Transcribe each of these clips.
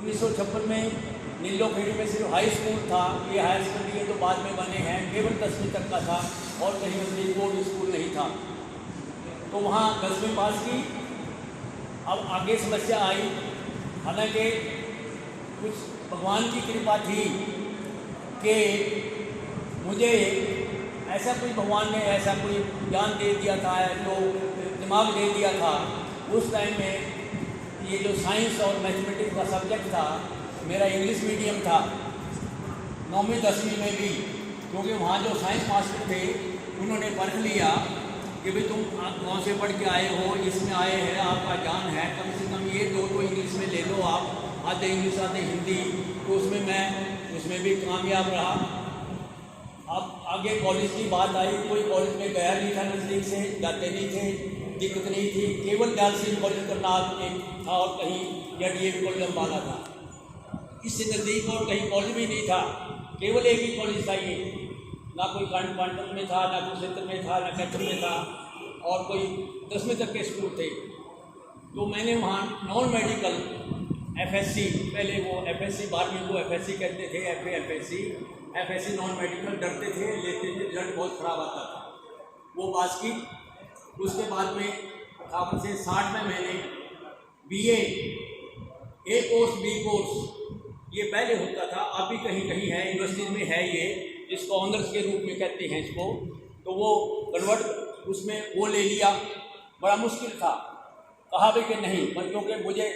1956 में नीलोखेड़ी में सिर्फ हाई स्कूल था। ये हाई स्कूल ये तो बाद में बने हैं, केवल 10वीं तक का था और कहीं भी बोर्ड स्कूल नहीं था। तो वहाँ 10वीं पास की। अब आगे समस्या आई, हालांकि कुछ भगवान की कृपा थी कि मुझे ऐसा कोई भगवान ने ऐसा कोई ज्ञान दे दिया था, जो दिमाग दे दिया था। उस टाइम में ये जो साइंस और मैथमेटिक्स का सब्जेक्ट था, मेरा इंग्लिश मीडियम था 9वीं 10वीं में भी, क्योंकि वहाँ जो साइंस मास्टर थे उन्होंने परख लिया कि भाई तुम गाँव से पढ़ के आए हो, इसमें आए हैं, आपका ज्ञान है, कम से कम ये दो इंग्लिश में ले लो आप, आधे इंग्लिश आधे हिंदी। तो उसमें भी कामयाब रहा। अब आगे कॉलेज की बात आई, कोई कॉलेज में गया नहीं था, नज़दीक से जाते नहीं थे, दिक्कत नहीं थी। केवल दयाल सिंह कॉलेज करनाल एक था और कहीं या DAV कॉलेज अम्बाला था। इससे नज़दीक और कहीं कॉलेज भी नहीं था, केवल एक ही कॉलेज था ये। ना कोई कांटन में था, ना कुरुक्षेत्र में था, ना कैथल में था, और कोई 10वीं तक के स्कूल थे। तो मैंने वहाँ नॉन मेडिकल FSC, पहले वो FSC 12वीं को FSC कहते थे, FSC नॉन मेडिकल, डरते थे, लेते थे, रिजल्ट बहुत ख़राब आता था, वो पास की। उसके बाद में 58 से 60 में मैंने BA, A course B course, ये पहले होता था, अब भी कहीं कहीं है, यूनिवर्सिटीज में है ये, जिसको ऑनर्स के रूप में कहते हैं इसको। तो वो कन्वर्ट उसमें वो ले लिया। बड़ा मुश्किल था, कहा भी कि नहीं, पर क्योंकि मुझे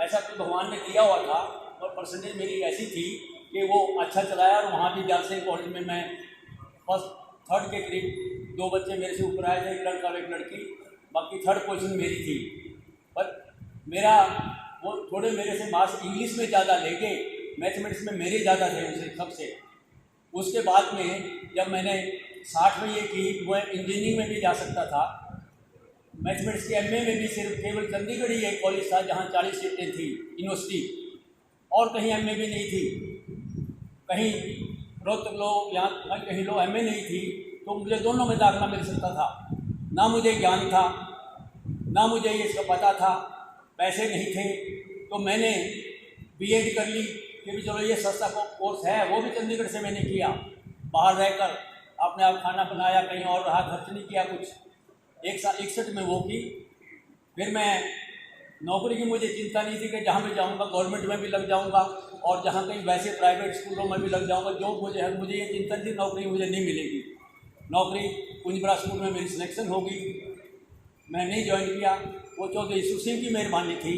ऐसा कोई भगवान ने दिया हुआ था और परसेंटेज मेरी ऐसी थी कि वो अच्छा चलाया। और वहाँ भी दयाल सिंह कॉलेज में मैं फर्स्ट थर्ड के करीब 2 बच्चे मेरे से ऊपर आए थे, एक लड़का और एक लड़की, बाकी थर्ड पोजीशन मेरी थी। पर मेरा वो थोड़े मेरे से मार्क्स इंग्लिश में ज़्यादा ले गए, मैथमेटिक्स में मेरे ज़्यादा थे उनसे सबसे। उसके बाद में जब मैंने 60 में ये की, वो इंजीनियरिंग में भी जा सकता था। मैथमेटिक्स के MA में भी सिर्फ केवल चंडीगढ़ ही एक कॉलेज था जहाँ 40 सीटें थी यूनिवर्सिटी, और कहीं MA भी नहीं थी, कहीं रोहतक लो, यहाँ कहीं लो MA नहीं थी। तो मुझे दोनों में दाखिला मिल सकता था। ना मुझे ज्ञान था, ना मुझे ये इसका पता था, पैसे नहीं थे। तो मैंने BEd कर ली कि चलो ये सस्ता कोर्स है। वो भी चंडीगढ़ से मैंने किया, बाहर रहकर अपने आप खाना बनाया, कहीं और रहा, खर्च नहीं किया कुछ। 1 साल 61 में वो की। फिर मैं नौकरी की मुझे चिंता नहीं थी कि जहाँ मैं जाऊँगा गवर्नमेंट में भी लग जाऊँगा और जहाँ कहीं वैसे प्राइवेट स्कूलों में भी लग जाऊँगा। जो मुझे ये चिंता थी नौकरी मुझे नहीं मिलेगी। नौकरी कुंजबरा स्कूल में मेरी सिलेक्शन होगी, मैं नहीं ज्वाइन किया। वो चौधरी ईसु सिंह की मेहरबानी थी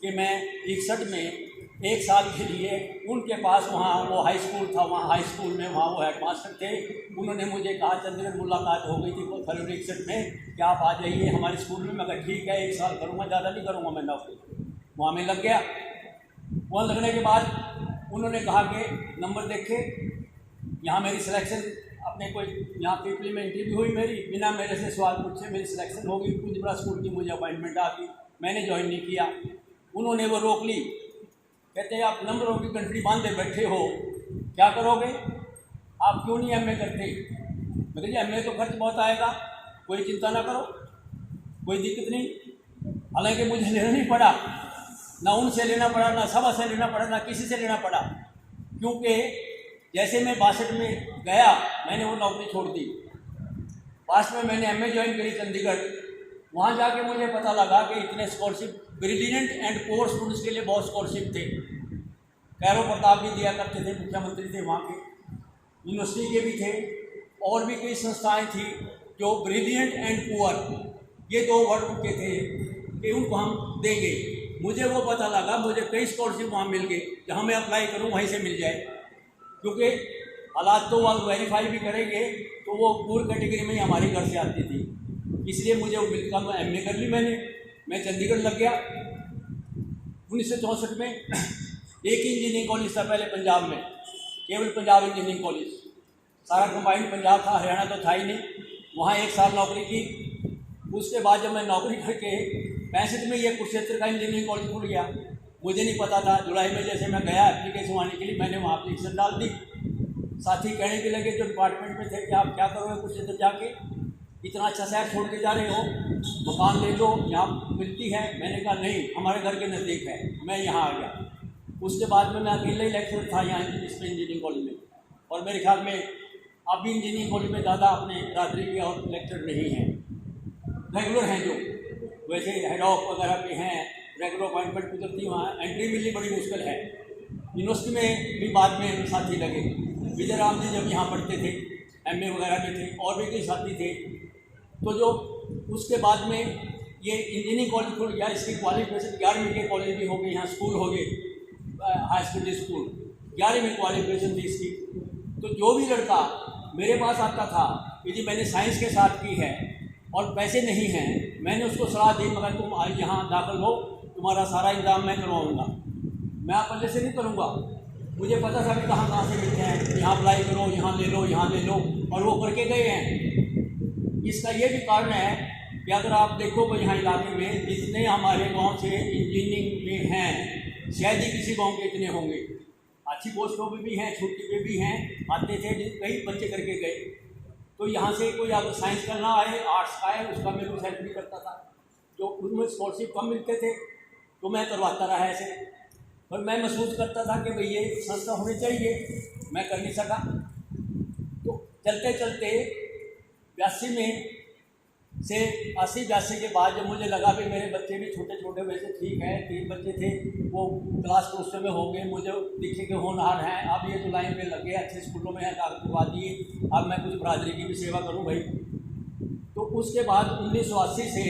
कि मैं 61 में 1 साल के लिए उनके पास, वहाँ वो हाई स्कूल था, वहाँ हाई स्कूल में वहाँ वो हेडमास्टर थे, उन्होंने मुझे कहा, चंडीगढ़ मुलाकात हो गई थी फरवरी 61 में, कि आप आ जाइए हमारे स्कूल में। मैं कहा ठीक है, 1 साल करूँगा, ज़्यादा नहीं करूँगा मैं नौकरी। वहाँ में लग गया। वहाँ लगने के बाद उन्होंने कहा कि नंबर देखे, यहाँ मेरी सिलेक्शन, अपने कोई यहाँ पीपली में इंटरव्यू हुई मेरी, बिना मेरे से सवाल पूछे मेरी सिलेक्शन हो गई। कुंजबरा स्कूल की मुझे अपॉइंटमेंट आ गई, मैंने ज्वाइन नहीं किया। उन्होंने वो रोक ली, कहते हैं आप नंबरों की गंठड़ी बांधे बैठे हो, क्या करोगे, आप क्यों नहीं MA करते। मैं कहा MA तो खर्च बहुत आएगा, कोई चिंता ना करो, कोई दिक्कत नहीं। हालांकि मुझे लेना नहीं पड़ा, ना उनसे लेना पड़ा, ना सभा से लेना पड़ा, ना किसी से लेना पड़ा, क्योंकि जैसे मैं 62 में गया मैंने वो नौकरी छोड़ दी। 62 में मैंने MA ज्वाइन करी चंडीगढ़। वहाँ जाके मुझे पता लगा कि इतने scholarship, brilliant and poor students के लिए बहुत स्कॉलरशिप थे। कैरो प्रताप भी दिया करते थे, मुख्यमंत्री थे वहाँ के, यूनिवर्सिटी के भी थे, और भी कई संस्थाएं थी जो ब्रिलियंट एंड पुअर, ये 2 वर्ड उनके थे कि उनको हम देंगे। मुझे वो पता लगा, मुझे कई स्कॉलरशिप वहाँ मिल गई, जहाँ मैं अप्लाई करूँ वहीं से मिल जाए, क्योंकि हालात तो वह वेरीफाई भी करेंगे तो वो पूर कैटेगरी में ही हमारे घर से आती थी। इसलिए मुझे वो मिलता, मैं MA कर ली मैं चंडीगढ़ लग गया। 1964 में एक ही इंजीनियरिंग कॉलेज था पहले पंजाब में, केवल पंजाब इंजीनियरिंग कॉलेज, सारा कंबाइंड पंजाब था, हरियाणा तो था ही नहीं। वहाँ 1 साल नौकरी की। उसके बाद जब मैं नौकरी करके 65 में ये कुरुक्षेत्र का इंजीनियरिंग कॉलेज खुल गया। मुझे नहीं पता था, जुलाई में जैसे मैं गया एप्लीकेशन आने के लिए, मैंने वहाँ एप्लीकेशन डाल दी। साथी कहने के लगे जो डिपार्टमेंट में थे कि आप क्या करोगे कुरुक्षेत्र जाके, इतना अच्छा शहर छोड़ के जा रहे हो, मकान ले लो, यहाँ मिलती है। मैंने कहा नहीं, हमारे घर के नज़दीक है, मैं यहाँ आ गया। उसके बाद में मैं अकेले ही लेक्चर था यहाँ इसमें इंजीनियरिंग कॉलेज में, और मेरे ख्याल में अब भी इंजीनियरिंग कॉलेज में ज़्यादा अपने रात्रि के और लेक्चर नहीं हैं, रेगुलर हैं जो, वैसे हेड ऑफ वगैरह पे हैं, रेगुलर अपॉइंटमेंट गुजरती, वहाँ एंट्री मिलनी बड़ी मुश्किल है। यूनिवर्सिटी में भी बाद में साथी लगे, विजय राम जी जब यहाँ पढ़ते थे, एमए वगैरह में थे, और भी कई साथी थे। तो जो उसके बाद में ये इंजीनियरिंग कॉलेज खुल गया, इसकी क्वालिफिकेशन 11वीं के कॉलेज भी हो गए, यहाँ स्कूल हो गए, हाई सेकेंडरी स्कूल, 11वीं क्वालिफिकेशन थी इसकी। तो जो भी लड़का मेरे पास आता था कि जी मैंने साइंस के साथ की है और पैसे नहीं हैं, मैंने उसको सलाह दी, मगर तुम आज यहाँ दाखिल हो, तुम्हारा सारा इंतजाम मैं करवाऊँगा, मैं आप पहले से नहीं करूँगा। मुझे पता था कि कहाँ से मिलते हैं, यहाँ अप्लाई करो, यहाँ ले लो, यहाँ ले लो, और वो करके गए हैं। इसका ये भी कारण है कि अगर आप देखोगे यहाँ इलाके में जितने हमारे गांव से इंजीनियरिंग में हैं, शायद ही किसी गांव के इतने होंगे। अच्छी पोस्टों पे भी हैं, छुट्टी पे भी हैं, आते थे, कई बच्चे करके गए। तो यहाँ से कोई अगर साइंस करना आए, आर्ट्स का है, उसका मैं कुछ हेल्प नहीं करता था। जो उनमें स्कॉलरशिप कम मिलते थे तो मैं करवाता रहा ऐसे, पर मैं महसूस करता था कि भाई ये संस्था होनी चाहिए, मैं कर नहीं सका। तो चलते चलते 82 में से 80-82 के बाद जब मुझे लगा कि मेरे बच्चे भी छोटे छोटे, वैसे ठीक है 3 बच्चे थे, वो क्लास कोर्स में हो गए, मुझे दिखे के होनहार हैं, अब ये तो लाइन पे लग गए, अच्छे स्कूलों में हैं, कागज करवा दिए, अब मैं कुछ बरादरी की भी सेवा करूं भाई। तो उसके बाद 1980 से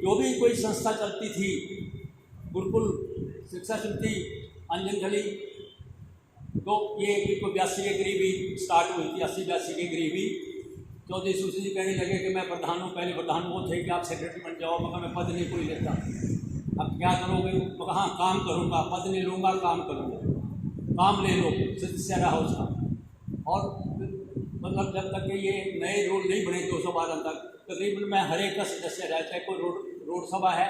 जो भी कोई संस्था चलती थी, गुरुकुल शिक्षा समिति अंजनखली, तो ये 82 के करीब ही स्टार्ट हुई थी, 80-82 के करीब ही। चौधरी सुशी जी कहने लगे कि मैं प्रधान हूँ, पहले प्रधान वो थे कि आप सेक्रेटरी बन जाओ, मगर मैं पद नहीं कोई लेता, अब क्या करोगे? मगर हाँ काम करूँगा, पद नहीं लूँगा, काम करूँगा, काम ले लो, सदस्य रहा उसका। और मतलब जब तक कि ये नए रूल नहीं बने 212 तक, तकरीबन मैं हर एक का सदस्य रहा, चाहे कोई रोड सभा है,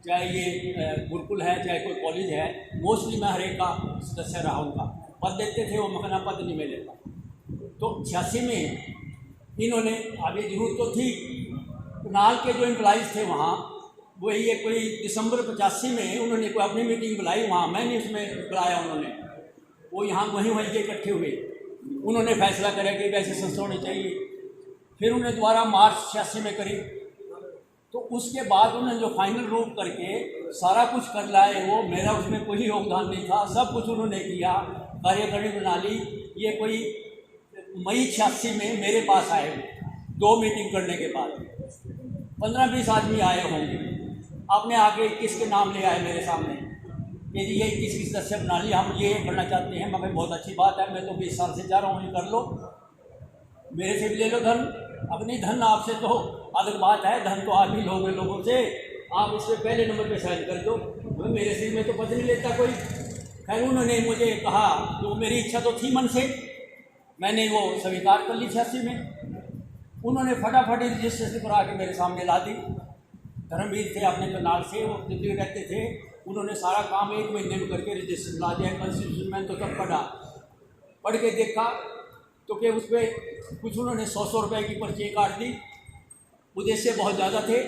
चाहे ये गुरुकुल है, चाहे कोई कॉलेज है, मोस्टली मैं हर एक का सदस्य रहा उनका। पद देते थे वो, मगर मैं पद नहीं मैं लेता। तो 86 में इन्होंने, अभी जरूरत तो थी, नाल के जो एम्प्लॉइज़ थे वहाँ, वही ये कोई दिसंबर 85 में उन्होंने कोई अपनी मीटिंग बुलाई वहाँ, मैंने उसमें बुलाया, उन्होंने वो यहाँ वहीं के इकट्ठे हुए, उन्होंने फैसला करा कि वैसे संस्था होनी चाहिए। फिर उन्हें दोबारा मार्च 86 में करी, तो उसके बाद उन्होंने जो फाइनल रूप करके सारा कुछ कर लाए, वो मेरा उसमें कोई योगदान नहीं था, सब कुछ उन्होंने किया, कार्यकारिणी बना ली। ये कोई मई 86 में मेरे पास आए, 2 मीटिंग करने के बाद 15-20 आदमी आए होंगे, आपने आगे 21 के नाम ले आए मेरे सामने कि ये 21 की सदस्य बना ली, हम ये करना चाहते हैं। मगर बहुत अच्छी बात है, मैं तो 20 साल से जा रहा हूँ, ये कर लो, मेरे से भी ले लो धन, अपनी धन आपसे तो अलग बात है, धन तो आप ही लोगे लोगों से, आप इस पर पहले नंबर पे साइन कर दो, मेरे से मैं तो पद नहीं लेता कोई। खैर उन्होंने मुझे कहा, तो मेरी इच्छा तो थी मन से, मैंने वो स्वीकार कर ली 86 में। उन्होंने फटाफट रजिस्ट्रेशन करा के मेरे सामने ला दी। धर्मवीर थे अपने करनाल से, वो दिल्ली रहते थे, उन्होंने सारा काम 1 महीने में करके रजिस्ट्रेशन ला दिया। कॉन्स्टिट्यूशन मैंने तो तब पढ़ के देखा तो कि उस पर कुछ उन्होंने 100 रुपये की पर्ची काट दी, उद्देश्य बहुत ज़्यादा थे।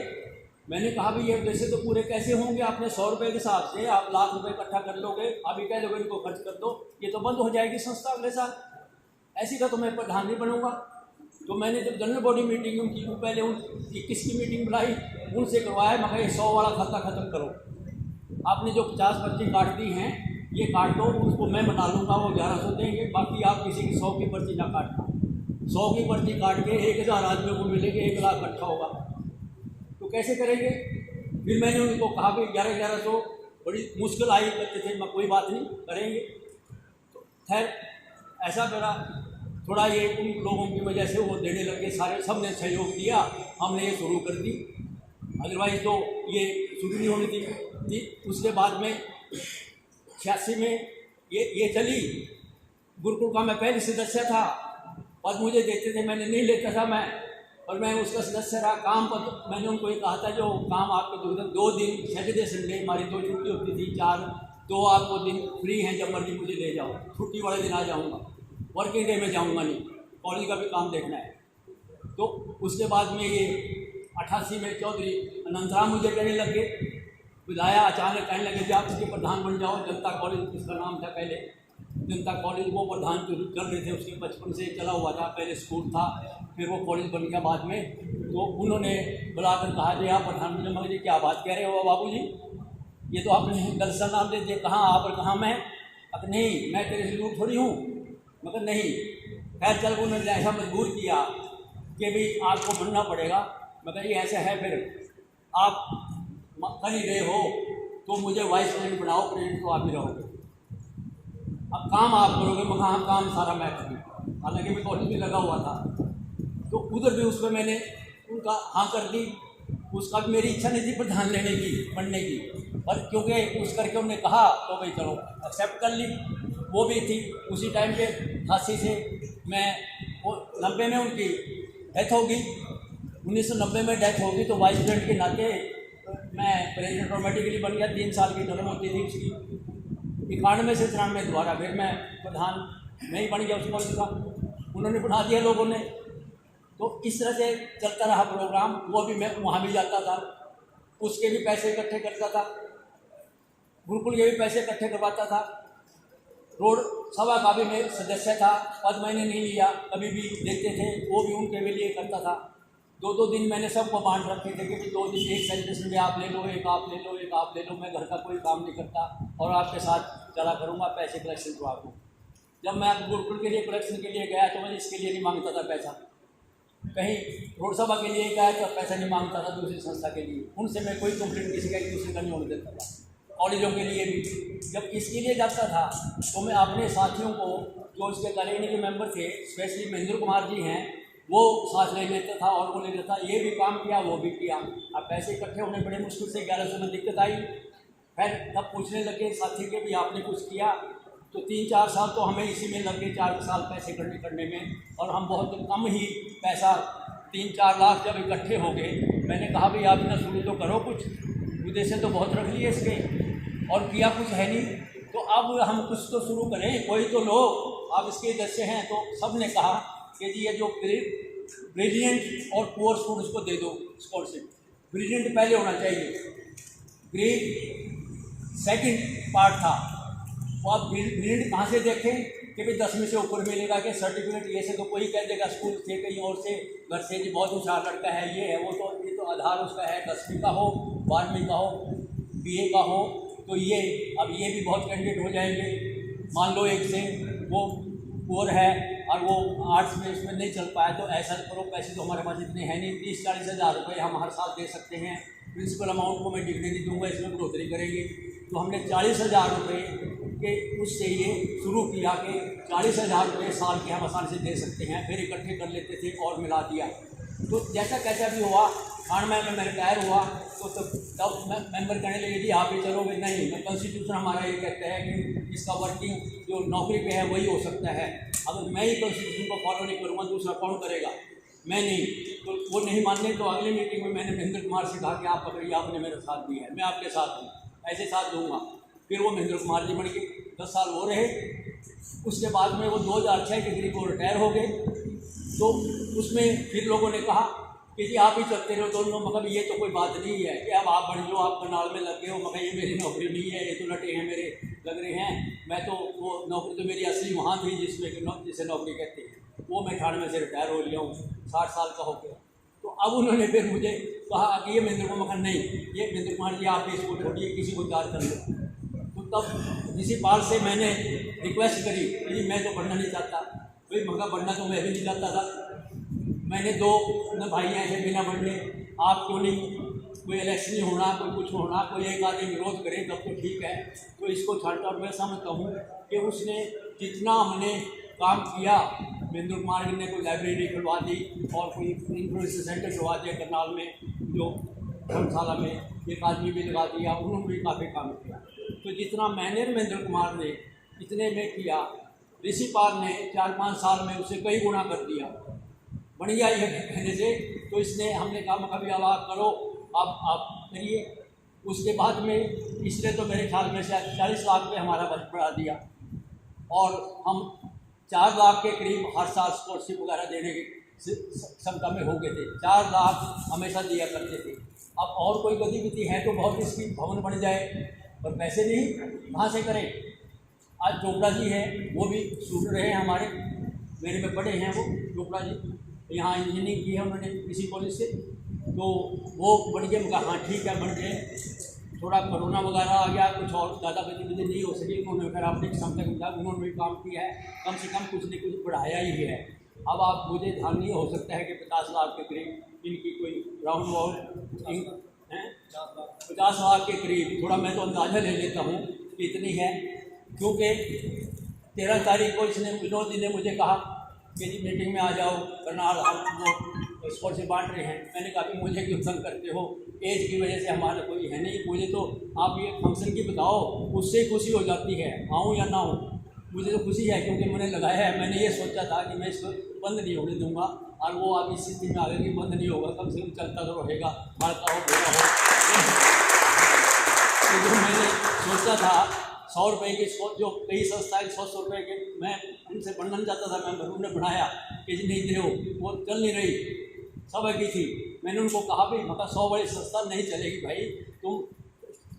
मैंने कहा भाई ये उद्देश्य तो पूरे कैसे होंगे, आपने 100 रुपये के हिसाब से आप लाख रुपये इकट्ठा कर लोगे, अभी कह दोगे इनको खर्च कर दो, ये तो बंद हो जाएगी संस्था अगले साल, ऐसी का तो मैं प्रधान नहीं बनूंगा। तो मैंने जब जनरल बॉडी मीटिंग उनकी पहले 21 की मीटिंग बुलाई, उनसे करवाया, मगर ये 100 वाला खाता ख़त्म करो, आपने जो 50 पर्ची काट दी हैं ये काट दो, उसको मैं बना लूँगा, वो 1100 देंगे, बाकी आप किसी की 100 की पर्ची ना काटना। 100 की पर्ची काट के 1000 आदमियों को मिलेगी, 1 लाख इकट्ठा होगा, तो कैसे करेंगे? फिर मैंने उनको कहा कि 1100 बड़ी मुश्किल आई, करते थे, मैं कोई बात नहीं करेंगे। तो खैर ऐसा मेरा थोड़ा ये उन लोगों की वजह से वो देने लगे, सारे सब ने सहयोग दिया, हमने ये शुरू कर दी, अदरवाइज़ तो ये शुरू नहीं होनी थी। उसके बाद में 86 में ये चली, गुरुकुल का मैं पहले सदस्य था, पद मुझे देते थे, मैंने नहीं लेता था मैं, और मैं उसका सदस्य रहा। काम पर मैंने उनको ये कहा था, जो काम आपके 2 दिन सैटरडे संडे हमारी 2 छुट्टी होती थी, 2 आपको दिन फ्री हैं, जब मर्जी मुझे ले जाओ, छुट्टी वाले दिन आ जाऊँगा, वर्किंग डे में जाऊँगा नहीं, कॉलेज का भी काम देखना है। तो उसके बाद में ये 88 में चौधरी अनंतराम मुझे कहने लगे, बुलाया, अचानक कहने लगे कि आप इसके प्रधान बन जाओ। जनता कॉलेज उसका नाम था पहले, जनता कॉलेज, वो प्रधान चल रहे थे, उसके बचपन से चला हुआ था, पहले स्कूल था, फिर वो कॉलेज बन गया बाद में। तो उन्होंने बुलाकर कहा कि आप प्रधान बन जाओ। मगर क्या बात कह रहे हो बाबू जी, ये तो आपने गलत सा नाम दे दिया, कहाँ आप और कहाँ मैं? अब नहीं, मैं तेरे से दूर थोड़ी हूँ। मगर नहीं, खैर चल उन्होंने ऐसा मजबूर किया कि भाई आपको बनना पड़ेगा। मगर ये ऐसा है, फिर आप कर ही रहे हो तो मुझे वाइस प्रेसिडेंट बनाओ, प्रेसिडेंट तो आप ही रहोगे, अब काम आप करोगे। मगर हाँ, काम सारा मैं करूँगा। हालांकि मैं कॉलेज में लगा हुआ था, तो उधर भी उसमें मैंने उनका हाँ कर दी। उसका भी मेरी इच्छा नहीं थी प्रधान लेने की, बनने की, पर क्योंकि उस करके उन्होंने कहा तो भाई चलो एक्सेप्ट कर ली। वो भी थी उसी टाइम पे 88 से, मैं वो 90 में उनकी डेथ होगी, 1990 में डेथ होगी। तो वाइस प्रेसिडेंट के नाते मैं प्रेसिडेंट ऑटोमेटिकली बन गया। 3 साल की टर्म होती थी उसकी। 91 से 93 दोबारा फिर मैं प्रधान मैं ही बन गया उस कॉलेज का, उन्होंने बढ़ा दिया लोगों ने। तो इस तरह से चलता रहा प्रोग्राम। वो भी मैं वहाँ भी जाता था, उसके भी पैसे इकट्ठे करता था, गुरुकुल के भी पैसे इकट्ठे करवाता था। रोड सभा का भी मैं सदस्य था, पद मैंने नहीं लिया, कभी भी देते थे, वो भी उनके भी लिए करता था। 2-2 दिन मैंने सबको बांट रखे थे कि 2 दिन एक सेलिब्रेशन में आप ले लो, एक आप ले लो, एक आप ले लो। मैं घर का कोई काम नहीं करता और आपके साथ चला करूँगा, पैसे कलेक्शन करवा दूँ। जब मैं गुरुकुल के लिए कलेक्शन के लिए गया तो मैं इसके लिए नहीं मांगता था पैसा, कहीं रोड सभा के लिए गया तो पैसा नहीं मांगता था दूसरी संस्था के लिए, उनसे मैं कोई कंप्लेंट किसी का एक दूसरे का नहीं होने देता था। कॉलेजों के लिए भी जब इसके लिए जाता था तो मैं अपने साथियों को, जो इसके कॉलेज के मेंबर थे, स्पेशली महेंद्र कुमार जी हैं, वो साथ ले लेता था और वो ले लेता था। ये भी काम किया, वो भी किया। अब पैसे इकट्ठे होने बड़े मुश्किल से, 1100 में दिक्कत आई। फिर तब पूछने लगे साथी के भी आपने कुछ किया, तो 3-4 साल तो हमें इसी में लग गए, 4 साल पैसे इकट्ठे करने में। और हम बहुत कम ही पैसा, 3-4 लाख जब इकट्ठे हो गए, मैंने कहा भाई आप ना शुरू तो करो कुछ, उद्देश्य तो बहुत रख लिए इसके और किया कुछ है नहीं, तो अब हम कुछ तो शुरू करें, कोई तो लो, आप इसके सदस्य हैं। तो सब ने कहा कि जी ये जो ब्रिलियंट और पुअर स्टूडेंट्स को दे दो स्कॉलरशिप। ब्रिलियंट पहले होना चाहिए, ग्रेड सेकंड पार्ट था। वो आप ब्रिलियंट कहाँ से देखें कि भाई 10वीं से ऊपर मिलेगा कि सर्टिफिकेट ये से तो कोई कह देगा स्कूल से कहीं और से, घर से, जी बहुत होशियार लड़का है, ये है वो, तो ये तो आधार उसका है 10वीं का हो, 12वीं का हो, BA का हो, तो ये अब ये भी बहुत कैंडिडेट हो जाएंगे। मान लो एक से वो पुअर है और वो आर्ट्स में उसमें नहीं चल पाया, तो ऐसा करो, पैसे तो हमारे पास इतने हैं नहीं, 30-40 हज़ार रुपये हम हर साल दे सकते हैं, प्रिंसिपल अमाउंट को मैं डिग्री नहीं दूंगा, इसमें बढ़ोतरी करेंगे। तो हमने 40,000 रुपये के उससे ये शुरू किया कि 40,000 रुपये साल के हम आसानी से दे सकते हैं। फिर इकट्ठे कर लेते थे और मिला दिया। तो जैसा कैसा भी हुआ, 98 में मैं रिटायर हुआ तो तब मेंबर कहने लगे जी आप ही चलोगे। नहीं, मैं कॉन्स्टिट्यूशन हमारा ये कहता है कि इसका वर्किंग जो नौकरी पे है वही हो सकता है। अगर मैं ही कॉन्स्टिट्यूशन को फॉलो नहीं करूँगा दूसरा कौन करेगा? मैं नहीं। तो वो नहीं मानने, तो अगली मीटिंग में मैंने महेंद्र कुमार से कहा कि आप पकड़िए, आपने मेरा साथ दिया है, मैं आपके साथ हूँ, ऐसे साथ दूँगा। फिर वो महेंद्र कुमार जी बन के 10 साल वो रहे। उसके बाद में वो 2006 के करीब वो रिटायर हो गए। तो उसमें फिर लोगों ने कहा कि जी आप ही चलते रहो दोनों, मगर ये तो कोई बात नहीं है कि अब आप बढ़ लो, आप करनाल में लग गए हो, मगर ये मेरी नौकरी नहीं है, ये तो लटे हैं मेरे लग रहे हैं। मैं तो वो नौकरी तो मेरी असली वहाँ थी जिसे नौकरी कहते हैं, वो मैं 98 से रिटायर हो लिया हूँ, 60 साल का हो गया। तो अब उन्होंने फिर मुझे कहा कि ये महेंद्र कुमार नहीं, ये महेंद्र कुमार जी आप इसको छोड़िए, किसी को चार्ज कर लो। तो तब प्रिंसिपाल से मैंने रिक्वेस्ट करी कि मैं तो पढ़ना नहीं चाहता, भाई मगर पढ़ना तो मैं भी नहीं चाहता था। मैंने 2 भाई ऐसे बिना पढ़ने, आप क्यों नहीं, कोई इलेक्शन नहीं होना, कोई कुछ होना, कोई एक आदमी विरोध करे तब तो ठीक है, तो इसको छाड़ता। और मैं समझता हूँ कि उसने जितना हमने काम किया, महेंद्र कुमार जी ने कोई लाइब्रेरी खुलवा दी और कोई इन्फ्लुएंसर सेंटर खुलवा दिया करनाल में, जो धर्मशाला में एक आदमी भी लगा दिया, उन्होंने भी काफ़ी काम किया। तो जितना मैंने महेंद्र कुमार ने इतने में किया, प्रिंसिपाल ने 4-5 साल में उसे कई गुना कर दिया, बढ़िया ये कहने से। तो इसने हमने कहा कभी अब आप करो, आप करिए। उसके बाद में इसने तो मेरे ख्याल में शायद 40 लाख पे हमारा बजट बढ़ा दिया और हम 4 लाख के करीब हर साल स्कॉलरशिप वगैरह देने की क्षमता में हो गए थे। 4 लाख हमेशा दिया करते थे। अब और कोई गतिविधि है तो बहुत इसकी भवन बन जाए, पर पैसे नहीं, कहाँ से करें। आज चोपड़ा जी हैं, वो भी स्टूडेंट रहे हैं हमारे, मेरे में पढ़े हैं वो चोपड़ा जी, यहाँ इंजीनियरिंग की है उन्होंने किसी कॉलेज से, तो वो बढ़ गए। कहा हाँ ठीक है बढ़ गए, थोड़ा कोरोना वगैरह आ गया, कुछ और ज़्यादा गतिविधि नहीं हो सकी, उन्होंने फिर अपने क्षमता के मुताबिक उन्होंने भी काम किया है, कम से कम कुछ न कुछ बढ़ाया ही है। अब आप मुझे ध्यान नहीं हो सकता है कि 50 लाख के करीब इनकी कोई राउंड वाउंड हैं, 50 लाख के करीब, थोड़ा मैं तो अंदाज़ा ले लेता हूँ कि इतनी है, क्योंकि 13 तारीख को इसने विनोद जी ने मुझे कहा कि जी मीटिंग में आ जाओ, करनाल हम वो स्कॉलरशिप बांट रहे हैं। मैंने कहा कि मुझे क्यों तंग करते हो, एज की वजह से हमारा कोई है नहीं, मुझे तो आप ये फंक्शन की बताओ, उससे खुशी हो जाती है, आऊँ या ना आऊँ, मुझे तो खुशी है क्योंकि मैंने लगाया है। मैंने ये सोचा था कि मैं इसको बंद नहीं होने दूंगा, और वो अब इस स्थिति में आ गया कि बंद नहीं होगा, कम से कम चलता तो रहेगा, बढ़ता हो बुरा हो। तो जो मैंने सोचा था 100 रुपये की, जो कई संस्थाएँ 100 रुपये के, मैं उनसे बनना चाहता था, मैं उन्होंने बढ़ाया कि जी नहीं दे हो, वो चल नहीं रही, सब की थी। मैंने उनको कहा भी, मैं 100 वाली संस्था नहीं चलेगी भाई, तुम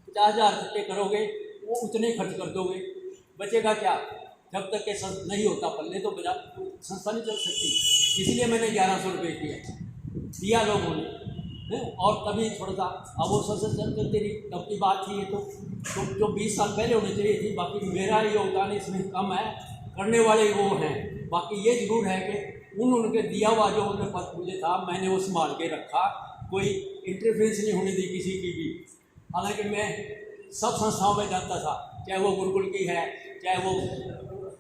50,000 इकट्ठे करोगे, वो उतने खर्च कर दोगे, बचेगा क्या। जब तक के नहीं होता पल्ले तो संस्था नहीं चल सकती। इसलिए मैंने 1100 रुपये दिया लोगों ने, और तभी थोड़ा सा अब वो संस्था चलती रही। तब की बात थी ये तो जो 20 साल पहले होनी चाहिए थी। बाकी मेरा योगदान इसमें कम है, करने वाले वो हैं। बाकी ये जरूर है कि उनके दिया हुआ जो उनके पद मुझे था, मैंने वो संभाल के रखा, कोई इंटरफेरेंस नहीं होने दी किसी की भी। हालांकि मैं सब संस्थाओं में जाता था, चाहे वो गुरुकुल की है, चाहे वो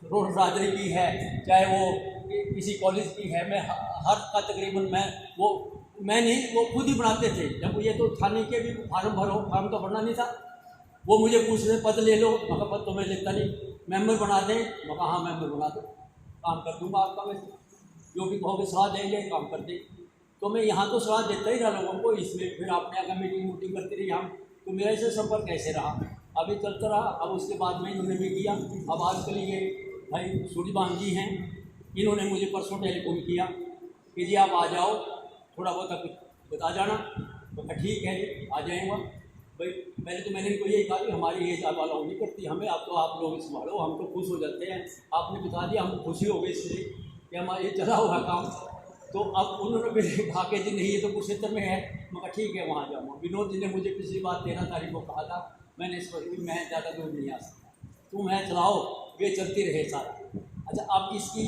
रोड राजरी की है, चाहे वो किसी कॉलेज की है, मैं हर का तकरीबन मैं नहीं, वो खुद ही बनाते थे। जब ये तो थाने के भी फार्म भरो, फार्म तो भरना नहीं था, वो मुझे पूछ रहे पद ले लो, मगर पद तो मैं लेता नहीं, मेंबर बना दें, मगर हाँ मेंबर बना दो, काम कर दूँगा आपका, मैं जो भी कहोगे सलाह देंगे, काम कर दें। तो मैं यहाँ तो सलाह देता ही रहा लोगों को। इसमें फिर आपने अगर मीटिंग करती रही हम, तो मेरा इससे संपर्क कैसे रहा, अभी चलता रहा। अब उसके बाद में इन्होंने भी किया। अब आजकल ये भाई सूर्यबान जी हैं, इन्होंने मुझे परसों टेलीफोन किया कि जी आप आ जाओ, थोड़ा बहुत कुछ बता जाना। तो ठीक है जी आ जाएगा। भाई पहले तो मैंने इनको यही कहा कि हमारी एज आप वाला नहीं करती हमें, अब तो आप लोग संभालो, हम तो खुश हो जाते हैं, आपने बता दिया, हम खुशी हो गई इसलिए कि हमारा ये चला हुआ काम। तो अब उन्होंने भी कहा कि जी नहीं ये तो कुरुक्षेत्र में है, मगर ठीक है वहाँ जाऊँगा। विनोद जी ने मुझे पिछली बार 13 तारीख को कहा था, मैंने इस पर मैं ज़्यादा दूर नहीं आ सकता, तुम है चलाओ, ये चलती रहे सारा। अच्छा अब इसकी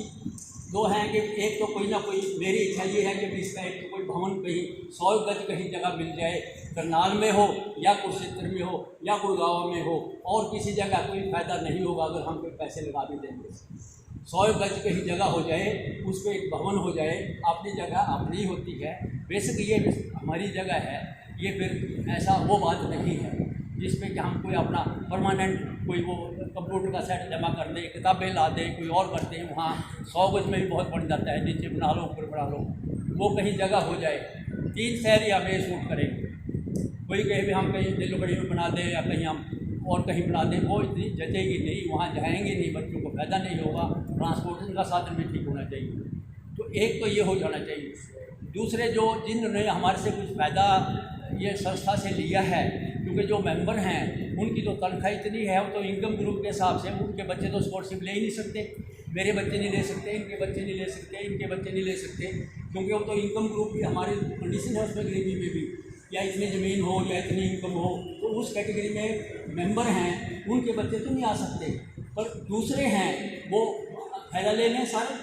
दो हैं कि एक तो कोई ना कोई, मेरी इच्छा ये है कि इसका एक तो कोई भवन कहीं 100 गज कहीं जगह मिल जाए, करनाल में हो या कुरुक्षेत्र में हो या गुड़गांव में हो, और किसी जगह कोई फ़ायदा नहीं होगा अगर हम कोई पैसे लगा भी देंगे। 100 गज कहीं जगह हो जाए, उस पर एक भवन हो जाए, अपनी जगह अपनी होती है। बेशक ये हमारी जगह है, ये फिर ऐसा वो बात नहीं है जिसमें कि हम कोई अपना परमानेंट कोई वो कंप्यूटर का सेट जमा कर दे, किताबें ला दे, कोई और करते हैं। वहाँ 100 गज में भी बहुत बन जाता है, नीचे बना लो ऊपर बना लो, वो कहीं जगह हो जाए। 3 शहर या में शूट करें, कोई कहे भी हम कहीं दिल्लगढ़ी में बना दें या कहीं हम और कहीं बना दें, वो इतनी जचेगी नहीं, वहाँ जाएंगे नहीं, बच्चों को फ़ायदा नहीं होगा, ट्रांसपोर्टेशन का साधन भी ठीक होना चाहिए। तो एक तो ये हो जाना चाहिए। दूसरे जो जिन्होंने हमारे से कुछ फ़ायदा ये संस्था से लिया है, क्योंकि जो मेंबर हैं उनकी तो तनख्वाह इतनी है, वो तो इनकम ग्रुप के हिसाब से उनके बच्चे तो स्कॉलरशिप ले ही नहीं सकते, मेरे बच्चे नहीं ले सकते, इनके बच्चे नहीं ले सकते, इनके बच्चे नहीं ले सकते, क्योंकि वो तो इनकम ग्रुप की हमारी कंडीशन है उसमें, गरीबी में भी, या इतनी ज़मीन हो या इतनी इनकम हो, तो उस कैटेगरी में मेंबर हैं, उनके बच्चे तो नहीं आ सकते। पर दूसरे हैं वो फ़ायदा लेने सारे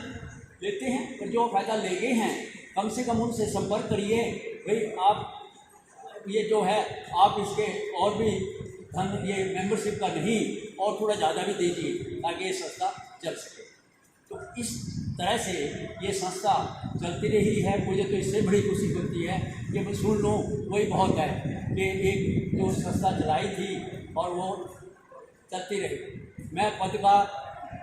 लेते हैं, पर जो फ़ायदा ले गए हैं कम से कम उनसे संपर्क करिए। भाई आप ये जो है आप इसके और भी धन, ये मेंबरशिप का नहीं और थोड़ा ज़्यादा भी दीजिए ताकि ये संस्था चल सके। तो इस तरह से ये संस्था चलती रही है। मुझे तो इससे बड़ी खुशी होती है कि मैं सुन लूँ, वही बहुत है कि एक जो संस्था चलाई थी और वो चलती रही। मैं पद का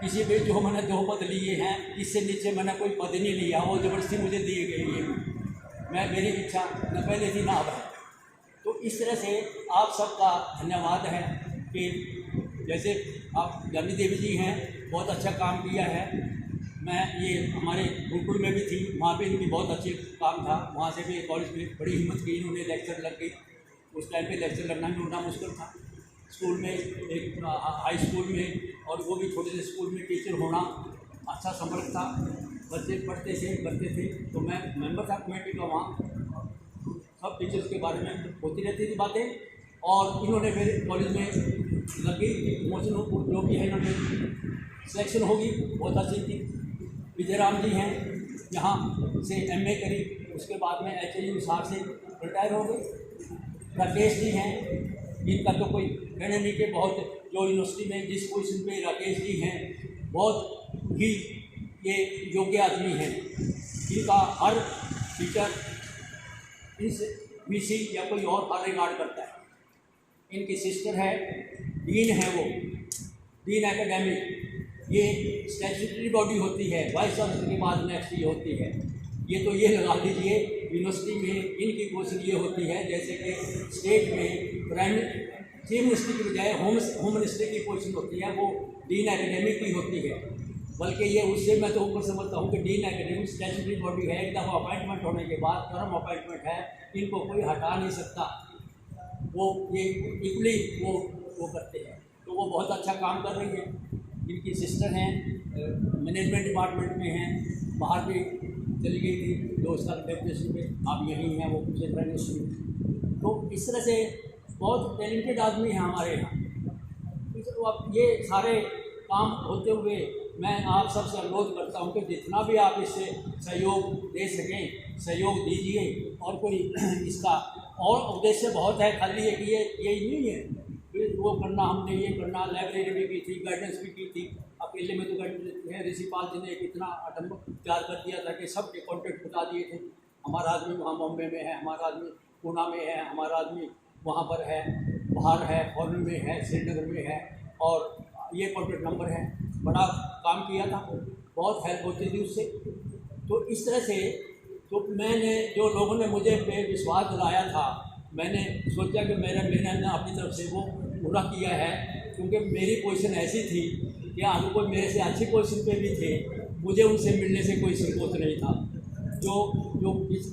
किसी भी जो मैंने 2 पद लिए हैं, इससे नीचे मैंने कोई पद नहीं लिया, वो ज़बरदस्ती मुझे दिए गए। मैं मेरी इच्छा न पहले थी ना अब है। तो इस तरह से आप सबका धन्यवाद है कि जैसे आप जानी देवी जी हैं, बहुत अच्छा काम किया है। मैं ये हमारे गुरुकुल में भी थी, वहाँ पे इनकी बहुत अच्छे काम था, वहाँ से भी कॉलेज में बड़ी हिम्मत की इन्होंने, लेक्चर लग गई, उस टाइम पे लेक्चर लगना भी उतना मुश्किल था। स्कूल में एक हाई स्कूल में और वो भी छोटे से स्कूल में टीचर होना अच्छा संपर्क था, बच्चे पढ़ते थे। तो मैं मेंबर था कमेटी का, वहाँ सब टीचर्स के बारे में होती रहती थी बातें। और इन्होंने फिर कॉलेज में लगी प्रमोशन जो भी है, इन्होंने सिलेक्शन होगी, बहुत अच्छी थी। विजय राम जी हैं, यहाँ से MA करी, उसके बाद में HAU हिसार से रिटायर हो गए। राकेश जी हैं, इनका तो कोई कहने नहीं कि बहुत जो यूनिवर्सिटी में जिस पोजीशन पे राकेश जी हैं, बहुत ही ये योग्य आदमी हैं। इनका हर टीचर इनसे BC या कोई और हर रिगार्ड करता है। इनकी सिस्टर है, डीन है, वो डीन एकेडमिक, ये स्टैट्यूटरी बॉडी होती है, वाइस चांसलर के बाद नेक्स्ट ये होती है। ये तो ये लगा दीजिए यूनिवर्सिटी में इनकी पोजीशन ये होती है जैसे कि स्टेट में प्राइम चीफ मिनिस्टर की बजाय होम मिनिस्टर की पोजीशन होती है, वो डीन एकेडमिक की होती है। बल्कि ये उससे मैं तो ऊपर समझता हूँ कि डीन एकेडमिक स्टैट्यूटरी बॉडी है, एक दफ़ा अपॉइंटमेंट होने के बाद टर्म अपॉइंटमेंट है, इनको कोई हटा नहीं सकता। वो ये इक्वली वो करते हैं, तो वो बहुत अच्छा काम कर रही है। इनकी सिस्टर हैं, मैनेजमेंट डिपार्टमेंट में हैं, बाहर भी चली गई थी 2 साल डेप्यूटेशन में, अब यहीं हैं वो पिछले प्राइवेट में। तो इस तरह से बहुत टैलेंटेड आदमी हैं हमारे यहाँ। तो अब ये सारे काम होते हुए मैं आप सबसे अनुरोध करता हूँ कि जितना भी आप इससे सहयोग दे सकें सहयोग दीजिए। और कोई इसका और उद्देश्य बहुत है, खाली है कि ये नहीं है फिर वो करना, हमने ये करना। लाइब्रेरी भी की थी, गाइडेंस भी की थी, अकेले में तो गाइडेंस देते हैं। ऋषिपाल जी ने इतना अटम्ब तैयार कर दिया था कि सबके कॉन्टेक्ट बता दिए थे। हमारा आदमी वहाँ बॉम्बे में है, हमारा आदमी पूना में है, हमारा आदमी वहाँ पर है, बाहर है, फॉरेन में है, श्रीनगर में है, और ये कॉन्टेक्ट नंबर है। बड़ा काम किया था, बहुत हेल्प होती थी उससे। तो इस तरह से तो मैंने जो लोगों ने मुझे पे विश्वास दिलाया था, मैंने सोचा कि मैंने अपनी तरफ से वो पूरा किया है। क्योंकि मेरी पोजीशन ऐसी थी कि आगे कोई मेरे से अच्छी पोजीशन पे भी थे, मुझे उनसे मिलने से कोई संकोच नहीं था। जो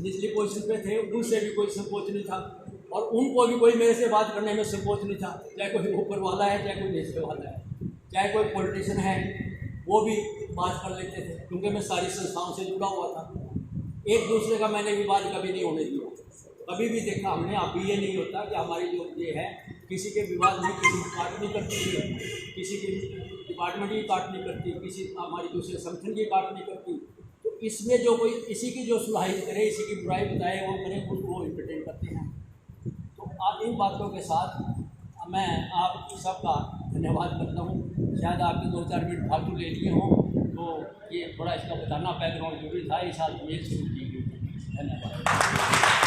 निचली पोजीशन पे थे उनसे भी कोई संकोच नहीं था, और उनको भी कोई मेरे से बात करने में संकोच नहीं था। चाहे कोई ऊपर वाला है, चाहे कोई नीचे वाला है, चाहे कोई पॉलिटिशियन है, वो भी बात कर लेते थे। क्योंकि मैं सारी संस्थाओं से जुड़ा हुआ था, एक दूसरे का मैंने विवाद कभी नहीं होने दिया। कभी भी देखा हमने, अभी ये नहीं होता कि हमारी जो ये है किसी के विवाद नहीं, किसी की काट नहीं करती, किसी की डिपार्टमेंट की काट नहीं करती, किसी हमारी दूसरे संगठन की काट नहीं करती। तो इसमें जो कोई इसी की जो सुधाई करे, इसी की बुराई बताए, वो करे, वो इंटरटेन करते हैं। तो आज इन बातों के साथ मैं आप सबका धन्यवाद करता हूँ। शायद आपके 2-4 मिनट फालतू ले लिए हों, तो ये थोड़ा इसका बताना बैकग्राउंड जरूरी था। इस आदमी